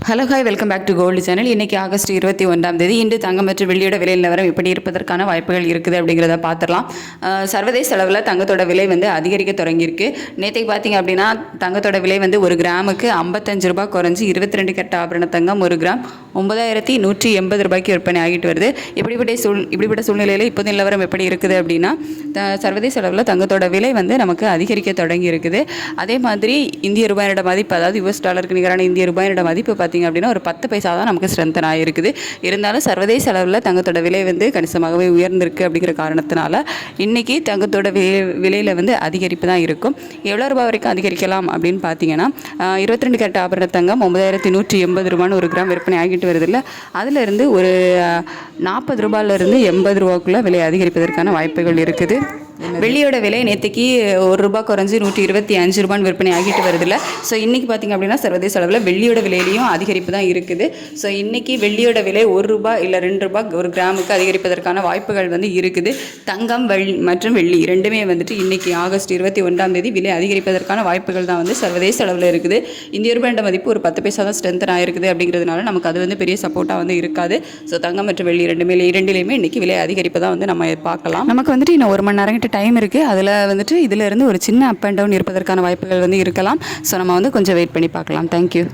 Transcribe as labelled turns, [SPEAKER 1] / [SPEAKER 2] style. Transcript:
[SPEAKER 1] Hello hi welcome back to gold channel. இன்றைக்கி August 21 இன்று தங்கம் மற்றும் வெள்ளியோட விலை நிலவரம் எப்படி இருப்பதற்கான வாய்ப்புகள் இருக்குது அப்படிங்கிறத பார்த்துடலாம். சர்வதேச அளவில் தங்கத்தோட விலை அதிகரிக்க தொடங்கியிருக்கு. நேற்றைக்கு பார்த்திங்க அப்படின்னா தங்கத்தோட விலை ஒரு கிராமுக்கு 55 ரூபாய் குறைஞ்சி 22 கேரட் ஆபரண தங்கம் ஒரு கிராம் 9180 ரூபாய்க்கு விற்பனை ஆகிட்டு வருது. இப்படிப்பட்ட சூழ்நிலையில் இப்போது நிலவரம் எப்படி இருக்குது அப்படின்னா சர்வதேச அளவில் தங்கத்தோட விலை நமக்கு அதிகரிக்க தொடங்கி இருக்குது. அதே மாதிரி இந்திய ரூபாயோட மதிப்பு, அதாவது US டாலருக்கு நிகரான இந்திய ரூபாயோட மதிப்பு பார்த்திங்க அப்படின்னா ஒரு 10 பைசா தான் நமக்கு ஸ்ட்ரென்தன் ஆகிருக்குது. இருந்தாலும் சர்வதேச அளவில் தங்கத்தோட விலை கணிசமாகவே உயர்ந்திருக்கு அப்படிங்கிற காரணத்தினால இன்றைக்கி தங்கத்தோட விலையில் அதிகரிப்பு தான் இருக்கும். எவ்வளோ ரூபாய் வரைக்கும் அதிகரிக்கலாம் அப்படின்னு பார்த்தீங்கன்னா 22 கேரட் ஆபரண தங்கம் 9180 ரூபான்னு ஒரு கிராம் விற்பனை ஆகிட்டு வருது இல்லை, அதிலிருந்து ஒரு 40 ரூபாயிலிருந்து 80 ரூபாய்க்குள்ளே விலை அதிகரிப்பதற்கான வாய்ப்புகள் இருக்குது. வெள்ளியோட விலை நேற்றுக்கு ₹1 குறைஞ்சி 125 ரூபான்னு விற்பனை ஆகிட்டு வருதில்ல. ஸோ இன்றைக்கி பார்த்திங்க அப்படின்னா சர்வதேச அளவில் வெள்ளியோட விலையிலையும் அதிகரிப்பு தான் இருக்குது. ஸோ இன்றைக்கி வெள்ளியோட விலை ₹1 இல்லை ₹2 ஒரு கிராமுக்கு அதிகரிப்பதற்கான வாய்ப்புகள் இருக்குது. தங்கம் மற்றும் வெள்ளி ரெண்டுமே இன்றைக்கி ஆகஸ்ட் 21 விலை அதிகரிப்பதற்கான வாய்ப்புகள் தான் சர்வதேச அளவில் இருக்குது. இந்திய ரூபாய் மதிப்பு ஒரு 10 பைசா தான் ஸ்ட்ரென்தன் ஆகிருக்குது. அப்படிங்கிறதுனால நமக்கு அது பெரிய சப்போர்ட்டாக இருக்காது. ஸோ தங்கம் மற்றும் வெள்ளி இரண்டிலையுமே இன்றைக்கி விலை அதிகரிப்பு தான் நம்ம பார்க்கலாம். நமக்கு இன்னும் 1 மணி நேரம் டைம் இருக்குது. அதில் இதிலிருந்து ஒரு சின்ன அப் அண்ட் டவுன் இருப்பதற்கான வாய்ப்புகள் இருக்கலாம். ஸோ நம்ம கொஞ்சம் வெயிட் பண்ணி பார்க்கலாம். தேங்க்யூ.